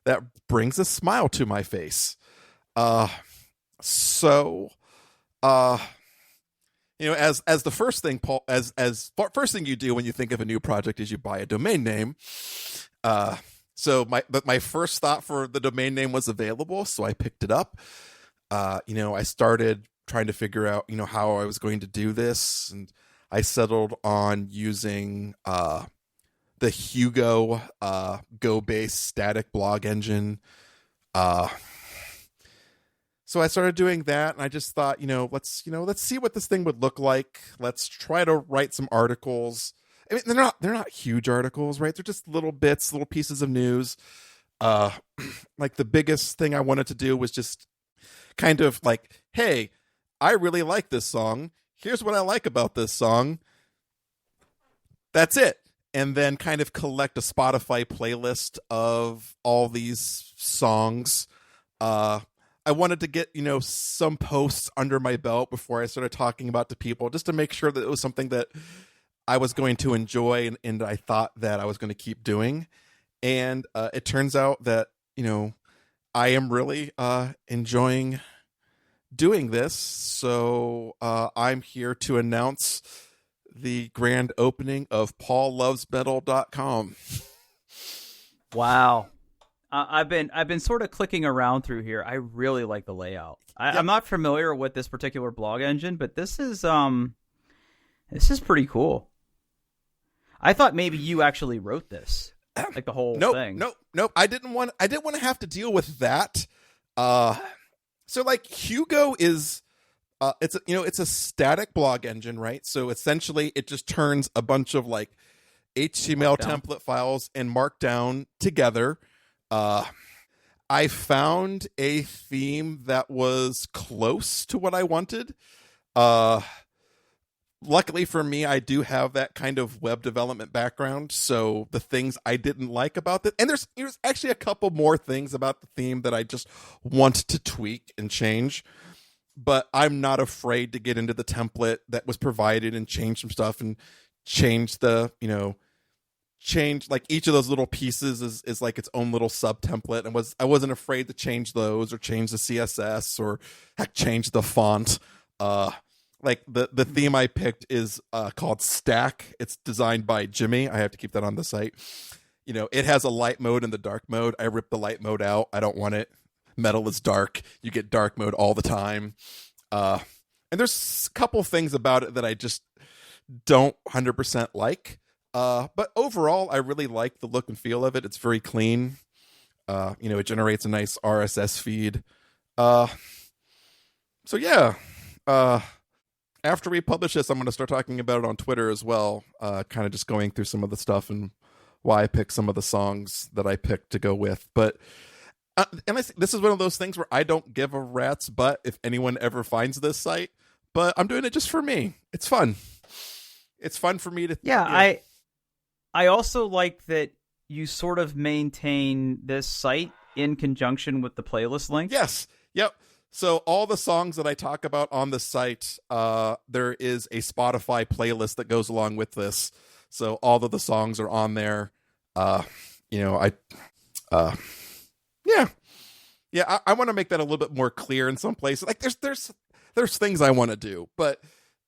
that brings a smile to my face. So, as the first thing, Paul, as first thing you do when you think of a new project is you buy a domain name. So my first thought for the domain name was available, so I picked it up. I started trying to figure out, how I was going to do this, and I settled on using the Hugo Go-based static blog engine. So I started doing that, and I just thought, let's see what this thing would look like. Let's try to write some articles. I mean, they're not huge articles, right? They're just little bits, little pieces of news. Like the biggest thing I wanted to do was just kind of like, hey, I really like this song. Here's what I like about this song. That's it. And then kind of collect a Spotify playlist of all these songs. I wanted to get, some posts under my belt before I started talking about to people, just to make sure that it was something that I was going to enjoy and I thought that I was going to keep doing. And it turns out that, I am really enjoying doing this. So I'm here to announce the grand opening of paullovesmetal.com. Wow. I've been sort of clicking around through here. I really like the layout. I'm not familiar with this particular blog engine, but this is pretty cool. I thought maybe you actually wrote this, like the whole thing. Nope. I didn't want to have to deal with that. So like Hugo is, it's a static blog engine, right? So essentially, it just turns a bunch of like HTML template files and Markdown together. I found a theme that was close to what I wanted. Luckily for me, I do have that kind of web development background. So the things I didn't like about it, and there's actually a couple more things about the theme that I just want to tweak and change. But I'm not afraid to get into the template that was provided and change some stuff and change the, change like each of those little pieces is like its own little sub template, and I wasn't afraid to change those or change the CSS or heck change the font. Like the theme I picked is called Stack. It's designed by Jimmy. I have to keep that on the site. It has a light mode and the dark mode. I ripped the light mode out. I don't want it. Metal is dark. You get dark mode all the time. And there's a couple things about it that I just don't 100% like. But overall, I really like the look and feel of it. It's very clean. It generates a nice RSS feed. So yeah. After we publish this, I'm going to start talking about it on Twitter as well. Kind of just going through some of the stuff and why I picked some of the songs that I picked to go with. But this is one of those things where I don't give a rat's butt if anyone ever finds this site. But I'm doing it just for me. It's fun. It's fun for me to. Yeah. I also like that you sort of maintain this site in conjunction with the playlist link. Yes. Yep. So all the songs that I talk about on the site, there is a Spotify playlist that goes along with this. So all of the songs are on there. I want to make that a little bit more clear in some places. Like there's things I want to do, but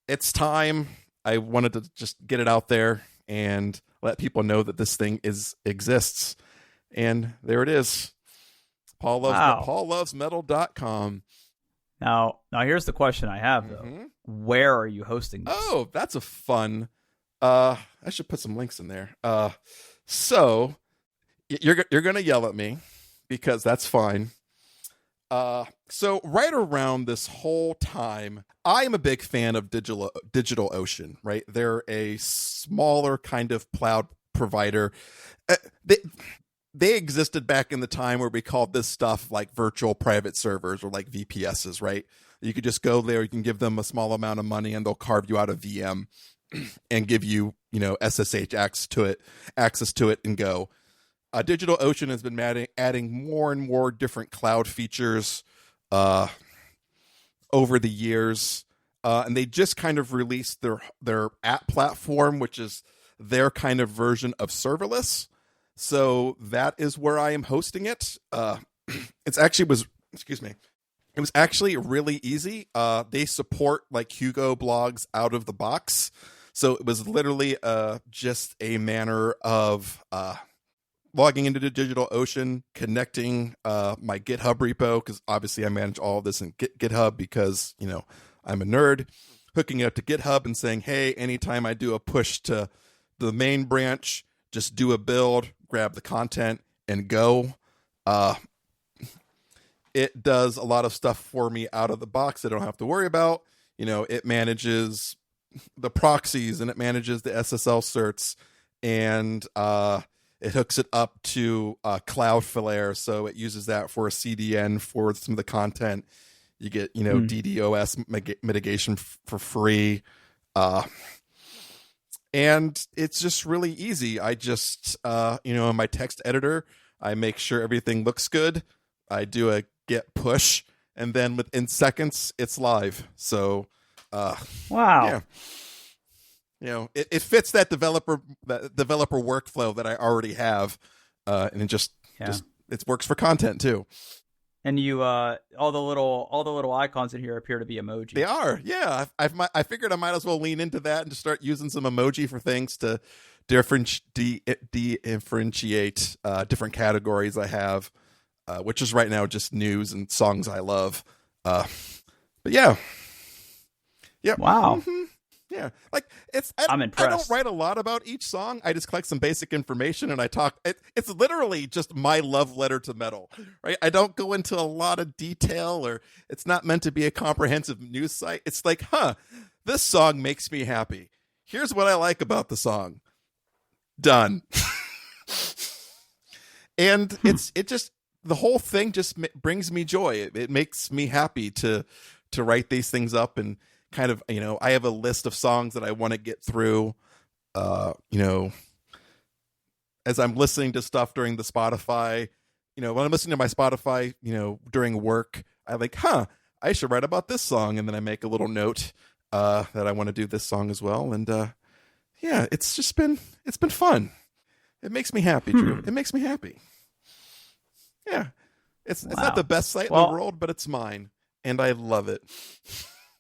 it's time. I wanted to just get it out there and let people know that this thing exists. And there it is. Wow. PaulLovesMetal.com. Now here's the question I have though. Mm-hmm. Where are you hosting this? Oh, that's a fun. I should put some links in there. So you're gonna yell at me because that's fine. So right around this whole time, I am a big fan of DigitalOcean, right? They're a smaller kind of cloud provider. They existed back in the time where we called this stuff like virtual private servers or like VPSs, right? You could just go there, you can give them a small amount of money and they'll carve you out a VM and give you, SSH access to it and go. DigitalOcean has been adding more and more different cloud features over the years. And they just kind of released their app platform, which is their kind of version of serverless. So that is where I am hosting it. It was actually really easy. They support like Hugo blogs out of the box. So it was literally just a manner of logging into the DigitalOcean, connecting my GitHub repo, because obviously I manage all of this in GitHub because, I'm a nerd, hooking it up to GitHub and saying, hey, anytime I do a push to the main branch, just do a build, grab the content, and go. It does a lot of stuff for me out of the box I don't have to worry about. It manages the proxies and it manages the SSL certs, and it hooks it up to Cloudflare, so it uses that for a CDN for some of the content. You get, DDoS mitigation for free. And it's just really easy. I just, in my text editor, I make sure everything looks good. I do a get push, and then within seconds, it's live. So, wow. Yeah. It fits that developer workflow that I already have. And it works for content too. And you, all the little icons in here appear to be emoji. They are, yeah. I figured I might as well lean into that and just start using some emoji for things to differentiate different categories I have, which is right now just news and songs I love. But yeah. Wow. Mm-hmm. Yeah, like I'm impressed. I don't write a lot about each song. I just collect some basic information and I talk. It's literally just my love letter to metal, right? I don't go into a lot of detail, or it's not meant to be a comprehensive news site. It's like, this song makes me happy. Here's what I like about the song. Done. And the whole thing just brings me joy. It makes me happy to write these things up and kind of, I have a list of songs that I want to get through, as I'm listening to stuff during the Spotify, when I'm listening to my Spotify, during work, I like, I should write about this song. And then I make a little note, that I want to do this song as well. And, it's been fun. It makes me happy, Drew. It makes me happy. Yeah. It's not the best site in the world, but it's mine. And I love it.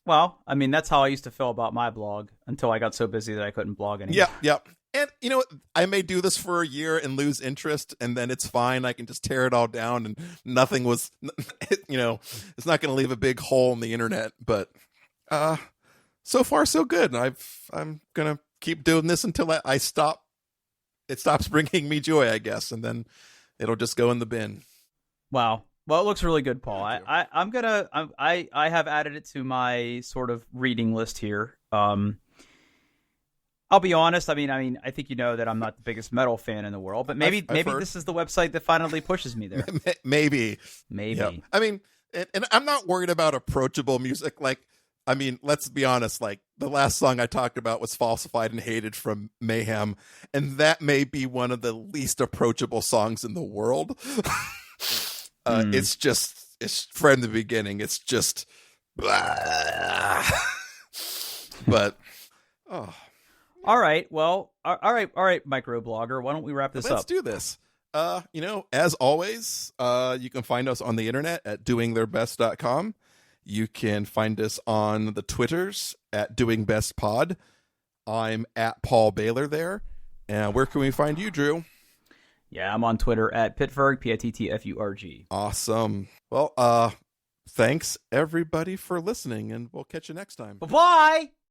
Well, I mean, that's how I used to feel about my blog until I got so busy that I couldn't blog anymore. Yep. And you know what? I may do this for a year and lose interest, and then it's fine. I can just tear it all down, and nothing was, it's not going to leave a big hole in the internet. But so far, so good. I'm going to keep doing this until I stop. It stops bringing me joy, I guess, and then it'll just go in the bin. Wow. Well, it looks really good, Paul. I have added it to my sort of reading list here. I'll be honest. I mean, I think you know that I'm not the biggest metal fan in the world, but maybe this is the website that finally pushes me there. Maybe. Yeah. I mean, and I'm not worried about approachable music. Like, I mean, let's be honest. Like, the last song I talked about was "Falsified and Hated" from Mayhem, and that may be one of the least approachable songs in the world. It's from the beginning. It's just, blah. But, all right. Well, all right, microblogger. Why don't we wrap this up? Let's do this. As always, you can find us on the internet at doingtheirbest.com. You can find us on the Twitters at doingbestpod. I'm at Paul Baylor there. And where can we find you, Drew? Yeah, I'm on Twitter at Pittsburgh, Pittfurg. Awesome. Well, thanks everybody for listening, and we'll catch you next time. Bye-bye!